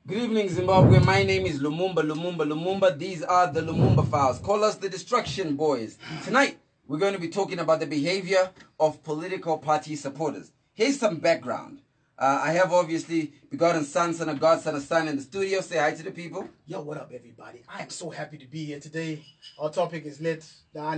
Good evening, Zimbabwe. My name is Lumumba. These are the Lumumba files. Call us the Destruction Boys. Tonight, we're going to be talking about the behavior of political party supporters. Here's some background. I have obviously begotten son of God, son of son in the studio. Say hi to the people. Yo, what up, everybody? I am so happy to be here today. Our topic is lit. Good,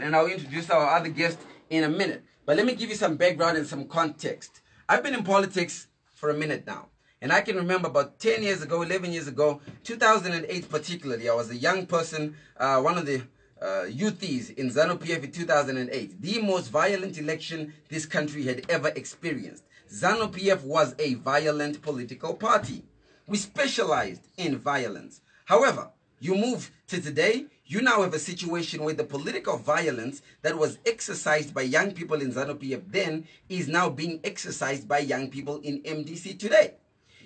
and I'll introduce our other guest in a minute. But let me give you some background and some context. I've been in politics for a minute now. And I can remember about 10 years ago, 11 years ago, 2008 particularly, I was a young person, one of the youthies in ZanuPF in 2008. The most violent election this country had ever experienced. ZanuPF was a violent political party. We specialized in violence. However, you move to today, you now have a situation where the political violence that was exercised by young people in ZanuPF then is now being exercised by young people in MDC today.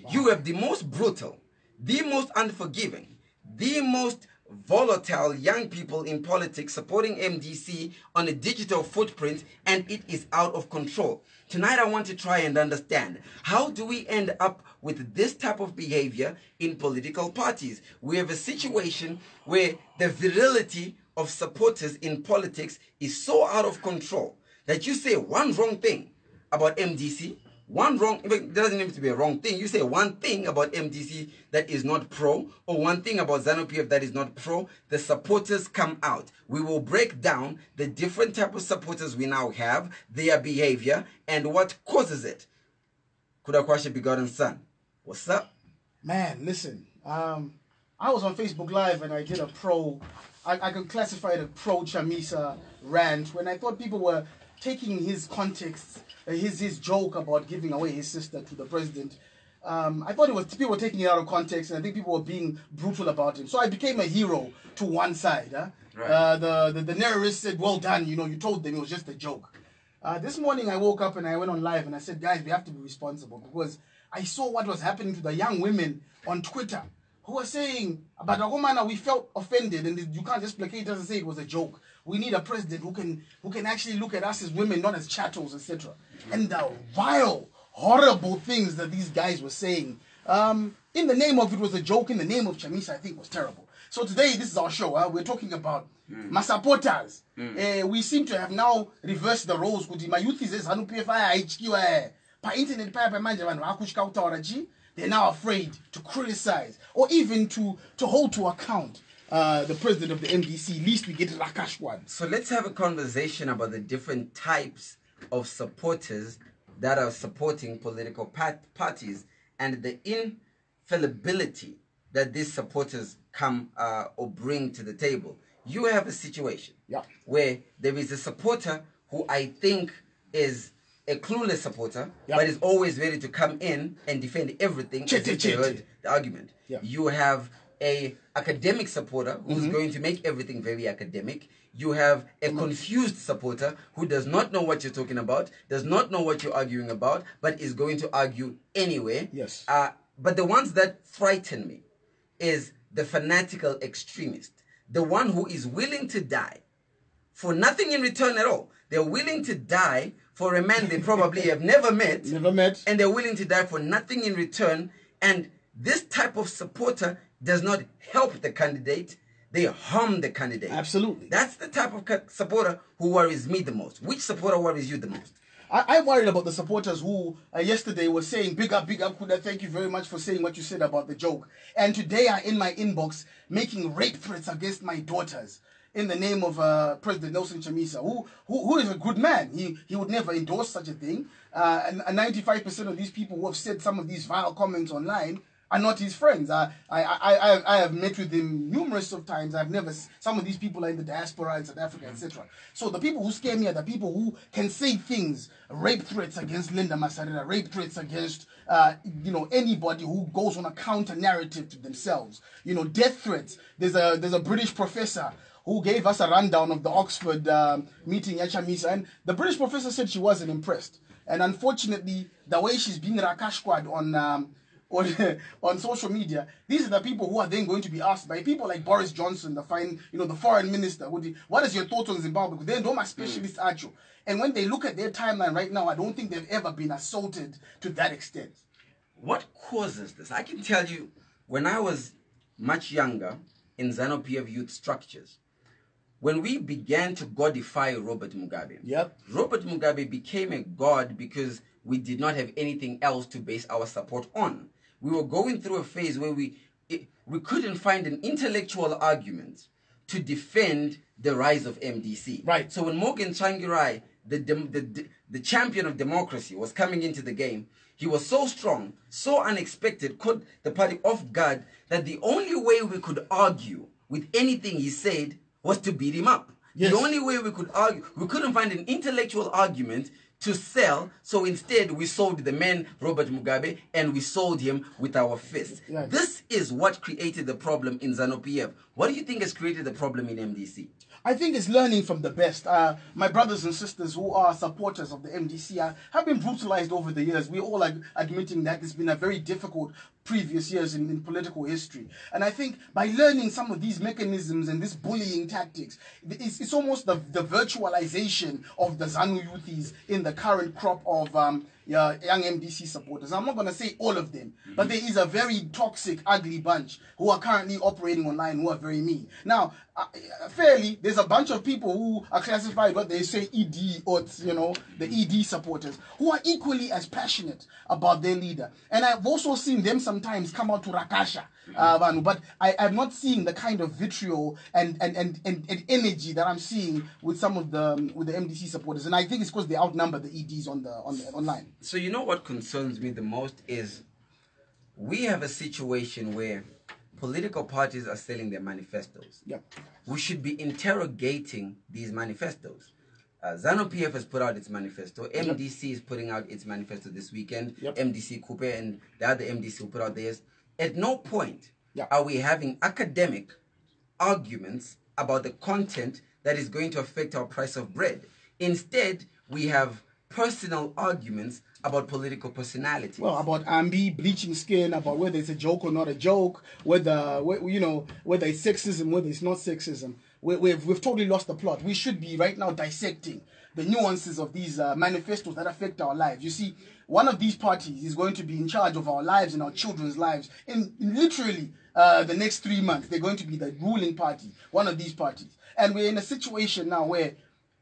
Wow. You have the most brutal, the most unforgiving, the most volatile young people in politics supporting MDC on a digital footprint, and it is out of control. Tonight I want to try and understand, how do we end up with this type of behavior in political parties? We have a situation where the virility of supporters in politics is so out of control that you say one wrong thing about MDC, it doesn't have to be a wrong thing. You say one thing about MDC that is not pro, or one thing about ZanuPF that is not pro, the supporters come out. We will break down the different type of supporters we now have, their behavior, and what causes it. Kuda Kwashe begotten son. What's up? Man, listen. I was on Facebook Live and I did a I could classify it a pro-Chamisa rant when I thought people were taking his context, his joke about giving away his sister to the president. I thought people were taking it out of context, and I think people were being brutal about him. So I became a hero to one side. Right. The narrator said, "Well done, you told them it was just a joke." This morning I woke up and I went on live and I said, guys, we have to be responsible, because I saw what was happening to the young women on Twitter who were saying, "But Agomana, we felt offended, and you can't just placate us and say it was a joke. We need a president who can actually look at us as women, not as chattels, etc." And the vile, horrible things that these guys were saying, in the name of it was a joke, in the name of Chamisa, I think was terrible. So today, this is our show. We're talking about my supporters. We seem to have now reversed the roles. My youth is they're now afraid to criticize or even to hold to account the president of the MDC. Least we get Rakash one. So let's have a conversation about the different types of supporters that are supporting political parties and the infallibility that these supporters come or bring to the table. You have a situation where there is a supporter who I think is a clueless supporter, but is always ready to come in and defend everything as if they heard the argument. You have a academic supporter who's going to make everything very academic. You have a confused supporter who does not know what you're talking about, does not know what you're arguing about, but is going to argue anyway. Yes. But the ones that frighten me is the fanatical extremist, the one who is willing to die for nothing in return at all. They're willing to die for a man they probably have never met. And they're willing to die for nothing in return. And this type of supporter does not help the candidate. They harm the candidate. Absolutely. That's the type of supporter who worries me the most. Which supporter worries you the most? I'm worried about the supporters who yesterday were saying, big up, Kuda, thank you very much for saying what you said about the joke. And today are in my inbox making rape threats against my daughters in the name of President Nelson Chamisa, who is a good man. He would never endorse such a thing. And 95% of these people who have said some of these vile comments online are not his friends. I have met with him numerous of times. Some of these people are in the diaspora in South Africa, etc. So the people who scare me are the people who can say things, rape threats against Linda Masarira, rape threats against anybody who goes on a counter narrative to themselves. Death threats. There's a British professor who gave us a rundown of the Oxford meeting at Chamisa, and the British professor said she wasn't impressed. And unfortunately, the way she's being rakashquad on social media, these are the people who are then going to be asked by people like Boris Johnson, the foreign minister. What is your thoughts on Zimbabwe? Because they're not specialists at you. And when they look at their timeline right now, I don't think they've ever been assaulted to that extent. what causes this? I can tell you, when I was much younger in ZanuPF youth structures, when we began to godify Robert Mugabe, Robert Mugabe became a god because we did not have anything else to base our support on. We were going through a phase where we couldn't find an intellectual argument to defend the rise of MDC. Right. So when Morgan Tsvangirai, the champion of democracy, was coming into the game, he was so strong, so unexpected, caught the party off guard, that the only way we could argue with anything he said was to beat him up. Yes. The only way we could argue, we couldn't find an intellectual argument to sell, so instead we sold the man Robert Mugabe, and we sold him with our fists. Yes. This is what created the problem in ZanuPF. What do you think has created the problem in MDC? I think it's learning from the best. My brothers and sisters who are supporters of the MDC have been brutalized over the years. We're all admitting that it's been a very difficult previous years in political history. And I think by learning some of these mechanisms and this bullying tactics, it's almost the virtualization of the ZANU youthies in the current crop of young MDC supporters. I'm not going to say all of them, but there is a very toxic, ugly bunch who are currently operating online who are very mean. Now, fairly, there's a bunch of people who are classified what they say ED, or the ED supporters, who are equally as passionate about their leader. And I've also seen them sometimes come out to Rakasha, but I'm not seeing the kind of vitriol and energy that I'm seeing with some of the MDC supporters. And I think it's because they outnumber the EDs on the online. So you know what concerns me the most is we have a situation where political parties are selling their manifestos. Yep. We should be interrogating these manifestos. ZanuPF has put out its manifesto. MDC is putting out its manifesto this weekend. Yep. MDC Kuda and the other MDC will put out theirs. At no point are we having academic arguments about the content that is going to affect our price of bread. Instead, we have personal arguments about political personalities. Well, about Ambi, bleaching skin, about whether it's a joke or not a joke, whether it's sexism, whether it's not sexism. We've totally lost the plot. We should be right now dissecting the nuances of these manifestos that affect our lives. You see, one of these parties is going to be in charge of our lives and our children's lives in literally the next 3 months. They're going to be the ruling party, one of these parties. And we're in a situation now where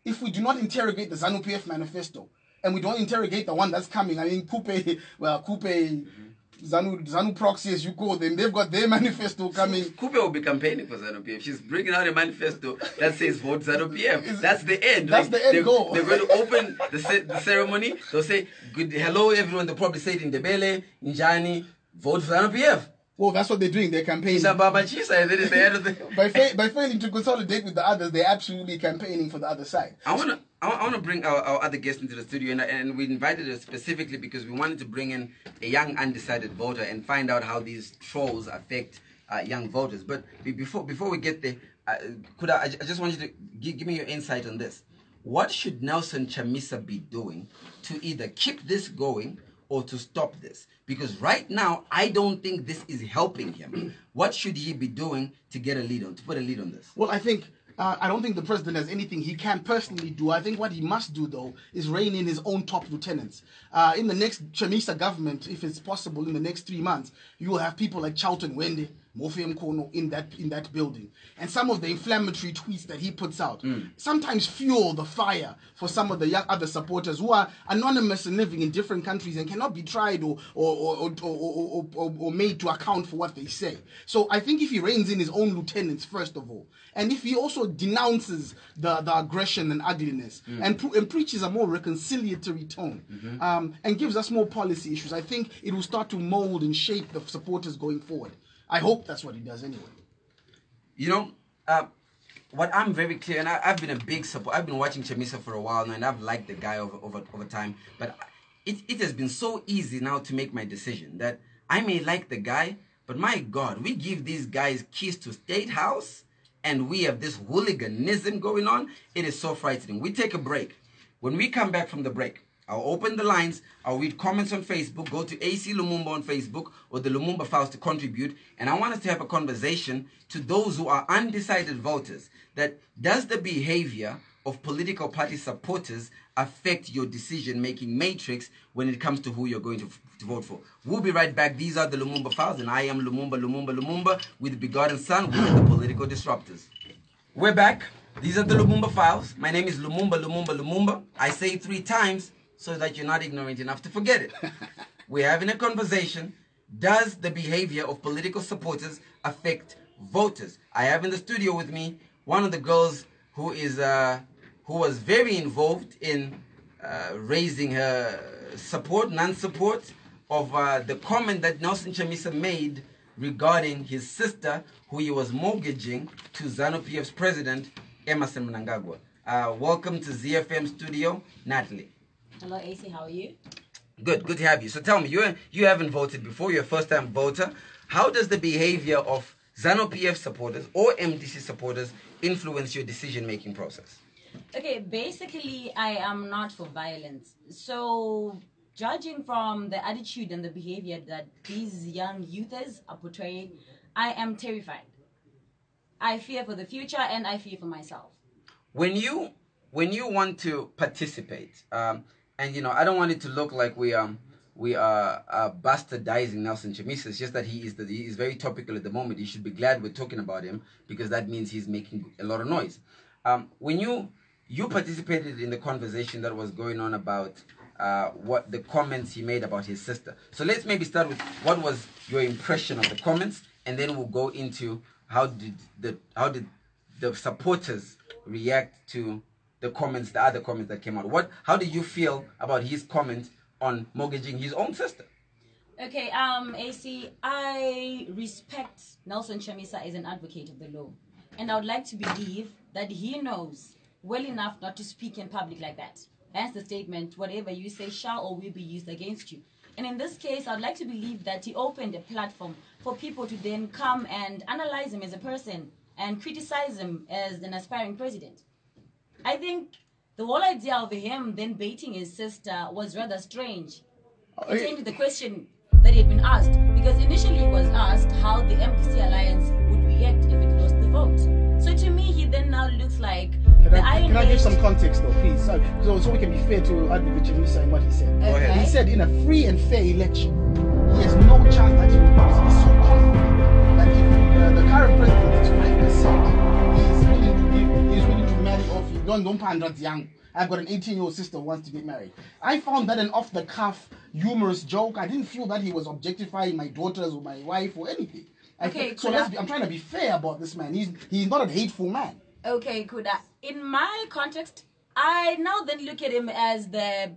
if we do not interrogate the ZanuPF manifesto, and we don't interrogate the one that's coming, I mean, Zanu Proxy, as you call them, they've got their manifesto coming. Kupe will be campaigning for ZanuPF. She's bringing out a manifesto that says vote ZanuPF. That's the end. That's the end goal. They're going to open the ceremony. They'll say, "Good, hello everyone." They'll probably say it in Ndebele, Njani, vote for ZanuPF. Well, that's what they're doing. They're campaigning. By failing to consolidate with the others, they're absolutely campaigning for the other side. I want to bring our other guest into the studio, and we invited her specifically because we wanted to bring in a young undecided voter and find out how these trolls affect young voters. But before we get there, Kuda, I just want you to give me your insight on this. What should Nelson Chamisa be doing to either keep this going or to stop this? Because right now, I don't think this is helping him. What should he be doing to get a lead on, to put a lead on this? Well, I don't think the president has anything he can personally do. I think what he must do, though, is rein in his own top lieutenants. In the next Chamisa government, if it's possible, in the next 3 months, you will have people like Charlton Wende, Mofe Mkono in that building. And some of the inflammatory tweets that he puts out sometimes fuel the fire for some of the other supporters who are anonymous and living in different countries and cannot be tried or made to account for what they say. So I think if he reins in his own lieutenants, first of all, and if he also denounces the aggression and ugliness and preaches a more reconciliatory tone and gives us more policy issues, I think it will start to mold and shape the supporters going forward. I hope that's what he does anyway. You know, what I'm very clear, and I've been a big supporter. I've been watching Chamisa for a while now, and I've liked the guy over time. But it has been so easy now to make my decision that I may like the guy, but my God, we give these guys keys to State House, and we have this hooliganism going on. It is so frightening. We take a break. When we come back from the break, I'll open the lines, I'll read comments on Facebook, go to Acie Lumumba on Facebook or the Lumumba Files to contribute, and I want us to have a conversation to those who are undecided voters that does the behavior of political party supporters affect your decision-making matrix when it comes to who you're going to vote for? We'll be right back. These are the Lumumba Files, and I am Lumumba, with the begotten son, with the political disruptors. We're back. These are the Lumumba Files. My name is Lumumba. I say it 3 times so that you're not ignorant enough to forget it. We're having a conversation. Does the behavior of political supporters affect voters? I have in the studio with me one of the girls who was very involved in raising her non-support of the comment that Nelson Chamisa made regarding his sister, who he was mortgaging to ZanuPF's president, Emmerson Mnangagwa. Welcome to ZFM studio, Natalie. Hello, Acie. How are you? Good to have you. So tell me, you haven't voted before. You're a first-time voter. How does the behavior of ZanuPF supporters or MDC supporters influence your decision-making process? Okay, basically, I am not for violence. So, judging from the attitude and the behavior that these young youths are portraying, I am terrified. I fear for the future and I fear for myself. When you want to participate, and you know, I don't want it to look like we are bastardizing Nelson Chamisa. It's just that he is very topical at the moment. You should be glad we're talking about him, because that means he's making a lot of noise. When you participated in the conversation that was going on about what the comments he made about his sister. So let's maybe start with what was your impression of the comments, and then we'll go into how did the supporters react to the other comments that came out. How did you feel about his comment on mortgaging his own sister? Okay, Acie, I respect Nelson Chamisa as an advocate of the law, and I would like to believe that he knows well enough not to speak in public like that. Hence the statement, whatever you say shall or will be used against you. And in this case, I'd like to believe that he opened a platform for people to then come and analyze him as a person and criticize him as an aspiring president. I think the whole idea of him then baiting his sister was rather strange. It came to the question that he had been asked, because initially he was asked how the MDC alliance would react if it lost the vote. So to me, he then now looks like Can I give some context though, please? So we can be fair to Advocate Chamisa in what he said. Okay. He said in a free and fair election, he has no chance that he will lose. He's so confident that if the current president is 5%, he's willing to marry off. Don't pandrat young. I've got an 18-year-old sister who wants to get married. I found that an off-the-cuff, humorous joke. I didn't feel that he was objectifying my daughters or my wife or anything. Okay, I'm trying to be fair about this man. He's not a hateful man. Okay, Kuda. In my context, I now then look at him as the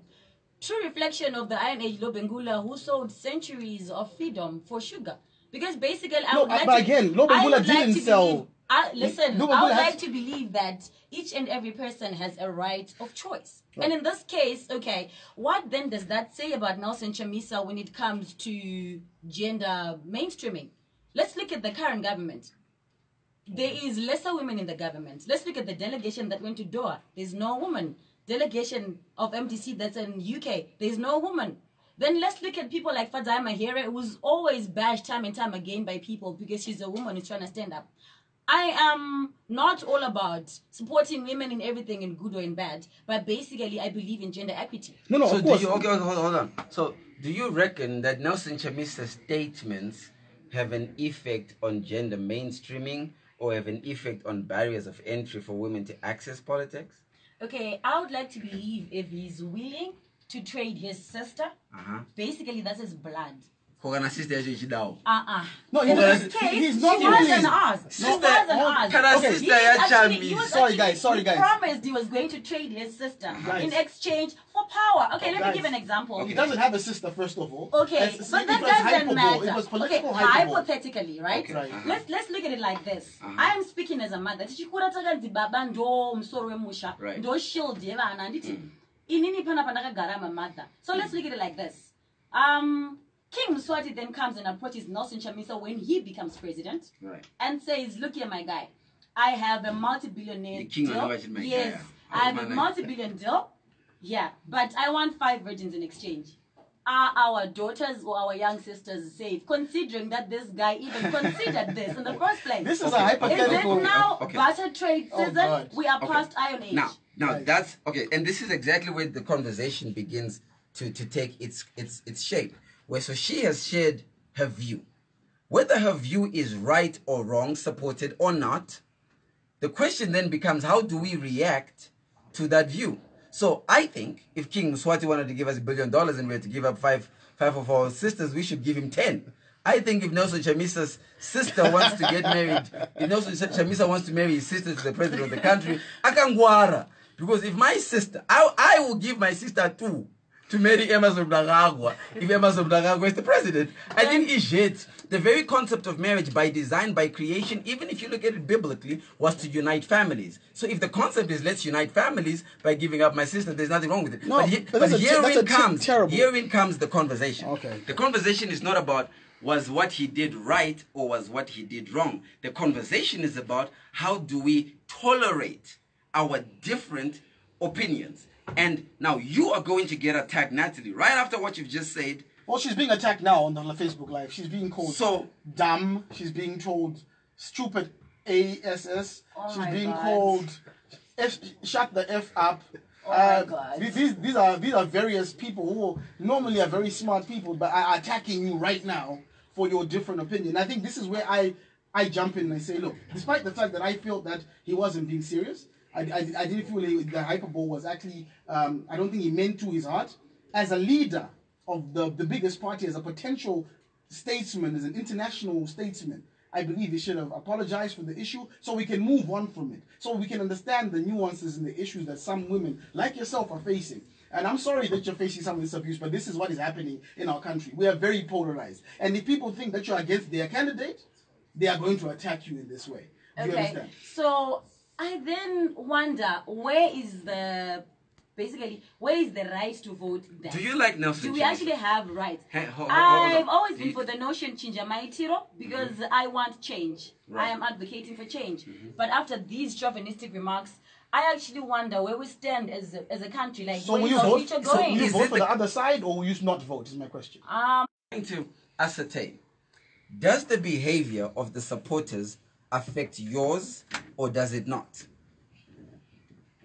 true reflection of the Iron Age Lobengula, who sold centuries of freedom for sugar. Because basically, Lobengula didn't sell. Listen, I would like to believe that each and every person has a right of choice. Right. And in this case, okay, what then does that say about Nelson Chamisa when it comes to gender mainstreaming? Let's look at the current government. There is lesser women in the government. Let's look at the delegation that went to Doha. There's no woman. Delegation of MDC that's in UK. There's no woman. Then let's look at people like Fadzai Mahere, who's always bashed time and time again by people because she's a woman who's trying to stand up. I am not all about supporting women in everything, in good or in bad, but basically I believe in gender equity. No, so of course. Hold on. So do you reckon that Nelson Chamisa's statements have an effect on gender mainstreaming or have an effect on barriers of entry for women to access politics? Okay, I would like to believe if he's willing to trade his sister, basically that's his blood. No, In he's this not case, she wasn't asked. Sorry guys. He promised he was going to trade his sister in exchange for power. Okay, let me give an example. He doesn't have a sister, first of all. Okay, but that doesn't matter. It was political hypothetically, right? Okay. Let's look at it like this. I am speaking as a mother. So let's look at it like this. King Mswati then comes and approaches Nelson Chamisa when he becomes president, and says, look here, my guy, I have a multi-billionaire deal. Yes, I have a multi-billion deal. Yeah, but I want 5 virgins in exchange. Are our daughters or our young sisters safe, considering that this guy even considered this in the first place? This is a hypothetical. Is it now butter trade season? We are past Iron Age. Now, Now that's okay, and this is exactly where the conversation begins to take its shape. Where so she has shared her view, whether her view is right or wrong, supported or not. The question then becomes, how do we react to that view? So I think if King Mswati wanted to give us $1 billion and we had to give up five of our sisters, we should give him 10. I think if Nelson Chamisa's sister wants to get married, if Nelson Chamisa wants to marry his sister to the president of the country, I can guara. Because if my sister, I will give my sister 2 to marry Emerson Mnangagwa if Emerson Mnangagwa is the president. I think it's the very concept of marriage by design, by creation, even if you look at it biblically, was to unite families. So if the concept is let's unite families by giving up my sister, there's nothing wrong with it. No, but herein comes the conversation. Okay. The conversation is not about was what he did right or was what he did wrong. The conversation is about how do we tolerate our different opinions. And now you are going to get attacked, Natalie, right after what you've just said. Well, she's being attacked now on the Facebook Live. She's being called dumb. She's being told stupid ASS. She's being called shut the F up. My God. These are various people who normally are very smart people, but are attacking you right now for your different opinion. I think this is where I jump in and I say, look, despite the fact that I felt that he wasn't being serious, I didn't feel the hyperbole was actually, I don't think he meant to his heart. As a leader of the biggest party, as a potential statesman, as an international statesman, I believe he should have apologized for the issue so we can move on from it. So we can understand the nuances and the issues that some women like yourself are facing. And I'm sorry that you're facing some of this abuse, but this is what is happening in our country. We are very polarized. And if people think that you're against their candidate, they are going to attack you in this way. Do you understand? So I then wonder, where is the right to vote then? Do you like Nelson? Do we actually have rights? I've always been for the notion chinja maitiro because I want change. Right. I am advocating for change. But after these chauvinistic remarks, I actually wonder where we stand as a country. Like, so where will is you our vote? future So going? will you vote for the other side, or will you not vote? Is my question. Trying to ascertain, does the behavior of the supporters affect yours, or does it not?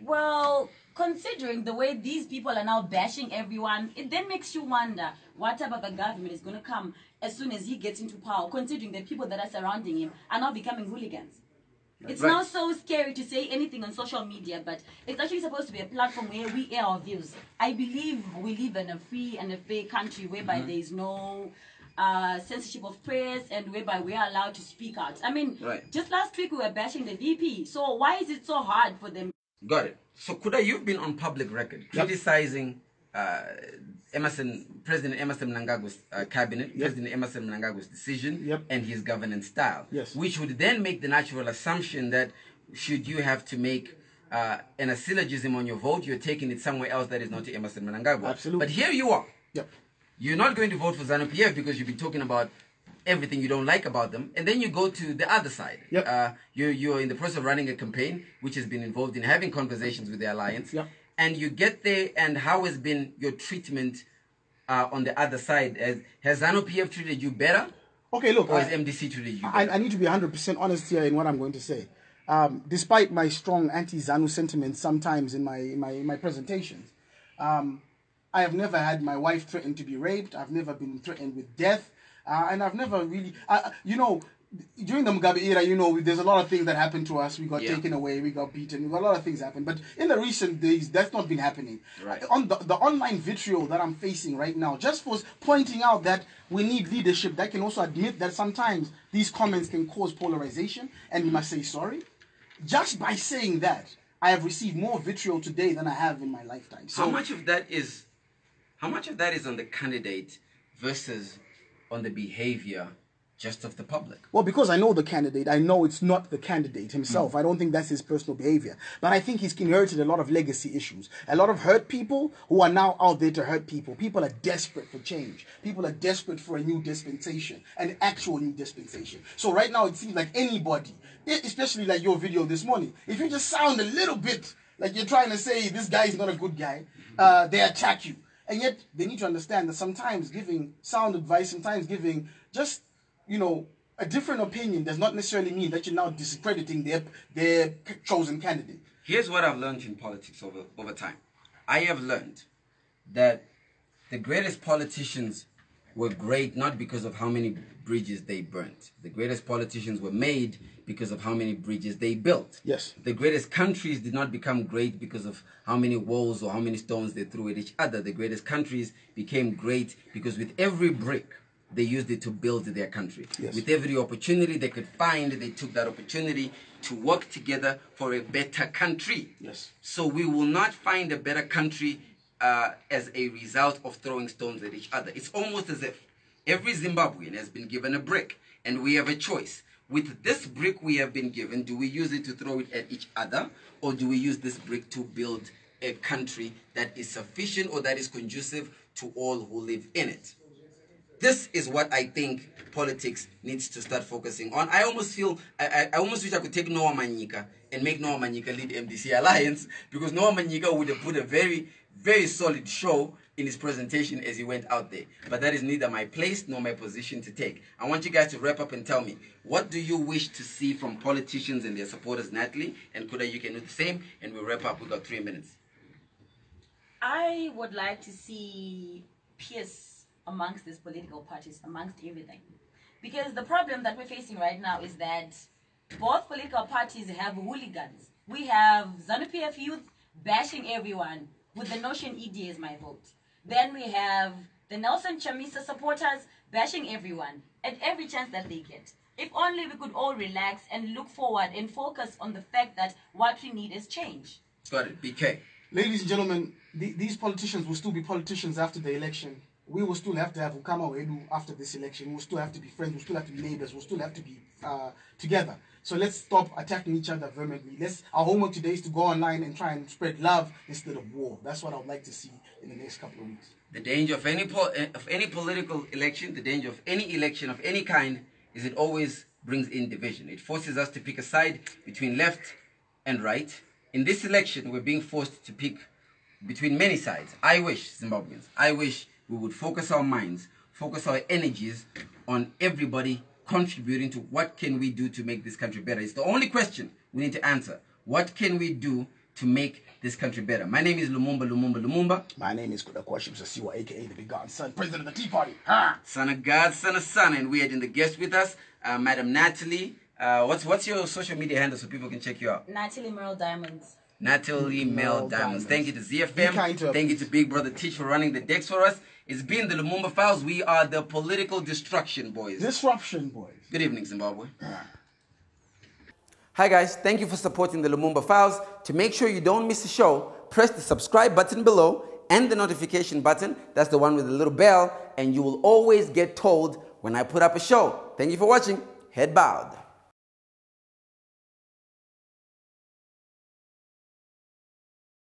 Well, considering the way these people are now bashing everyone, it then makes you wonder what type of a government is going to come as soon as he gets into power, considering the people that are surrounding him are now becoming hooligans. It's now so scary to say anything on social media, but it's actually supposed to be a platform where we air our views. I believe we live in a free and a fair country whereby there is no censorship of press and whereby we are allowed to speak out. I mean, just last week we were bashing the VP, so why is it so hard for them? Got it. So Kuda, you've been on public record criticizing President Emerson Mnangagwa's cabinet, President Emerson Mnangagwa's decision, and his governance style, which would then make the natural assumption that should you have to make an syllogism on your vote, you're taking it somewhere else that is not to Emerson Mnangagwa. Absolutely. But here you are. You're not going to vote for ZanuPF because you've been talking about everything you don't like about them, and then you go to the other side. You're in the process of running a campaign which has been involved in having conversations with the alliance, and you get there, and how has been your treatment on the other side? Has ZanuPF treated you better? Okay, look, or has MDC treated you better? I need to be 100% honest here in what I'm going to say. Despite my strong anti-ZANU sentiments sometimes in my presentations, I have never had my wife threatened to be raped. I've never been threatened with death. And I've never really, during the Mugabe era, there's a lot of things that happened to us. We got taken away, we got beaten, a lot of things happened. But in the recent days, that's not been happening. On the online vitriol that I'm facing right now, just for pointing out that we need leadership that can also admit that sometimes these comments can cause polarization, and we must say sorry. Just by saying that, I have received more vitriol today than I have in my lifetime. So how much of that is on the candidate versus on the behavior just of the public? Well, because I know the candidate, I know it's not the candidate himself. I don't think that's his personal behavior. But I think he's inherited a lot of legacy issues. A lot of hurt people who are now out there to hurt people. People are desperate for change. People are desperate for a new dispensation, an actual new dispensation. So right now it seems like anybody, especially like your video this morning, if you just sound a little bit like you're trying to say this guy is not a good guy, they attack you. And yet, they need to understand that sometimes giving sound advice, sometimes giving just, a different opinion does not necessarily mean that you're now discrediting their chosen candidate. Here's what I've learned in politics over time. I have learned that the greatest politicians were great not because of how many bridges they burnt. The greatest politicians were made because of how many bridges they built. Yes. The greatest countries did not become great because of how many walls or how many stones they threw at each other. The greatest countries became great because with every brick, they used it to build their country. Yes. With every opportunity they could find, they took that opportunity to work together for a better country. Yes. So we will not find a better country as a result of throwing stones at each other. It's almost as if every Zimbabwean has been given a brick and we have a choice. With this brick we have been given, do we use it to throw it at each other, or do we use this brick to build a country that is sufficient or that is conducive to all who live in it? This is what I think politics needs to start focusing on. I almost feel, I almost wish I could take Noah Manyika and make Noah Manyika lead MDC Alliance, because Noah Manyika would have put a very, very solid show in his presentation as he went out there. But that is neither my place nor my position to take. I want you guys to wrap up and tell me, what do you wish to see from politicians and their supporters, Natalie? And Kuda, you can do the same, and we'll wrap up. We've got 3 minutes. I would like to see peace amongst these political parties, amongst everything. Because the problem that we're facing right now is that both political parties have hooligans. We have ZanuPF youth bashing everyone with the notion ED is my vote. Then we have the Nelson Chamisa supporters bashing everyone at every chance that they get. If only we could all relax and look forward and focus on the fact that what we need is change. Got it. BK. Ladies and gentlemen, these politicians will still be politicians after the election. We will still have to have Ukama Wedu after this election. We'll still have to be friends. We'll still have to be neighbors. We'll still have to be together. So let's stop attacking each other vehemently. Our homework today is to go online and try and spread love instead of war. That's what I would like to see in the next couple of weeks. The danger of any political election, the danger of any election of any kind, is it always brings in division. It forces us to pick a side between left and right. In this election, we're being forced to pick between many sides. I wish, Zimbabweans, I wish we would focus our minds, focus our energies on everybody contributing to what can we do to make this country better. It's the only question we need to answer. What can we do to make this country better? My name is Lumumba. My name is Kuda Musasiwa, a.k.a. the Big God Son, President of the Tea Party. Son of God, son of son. And we had in the guest with us, Madam Natalie. What's your social media handle so people can check you out? Natalie Merle Diamonds. Natalie Mel Diamonds. Thank you to ZFM. Thank you to Big Brother Teach for running the decks for us. It's been the Lumumba Files. We are the political destruction boys. Disruption boys. Good evening, Zimbabwe. Hi guys, thank you for supporting the Lumumba Files. To make sure you don't miss a show, press the subscribe button below and the notification button. That's the one with the little bell, and you will always get told when I put up a show. Thank you for watching. Head bowed.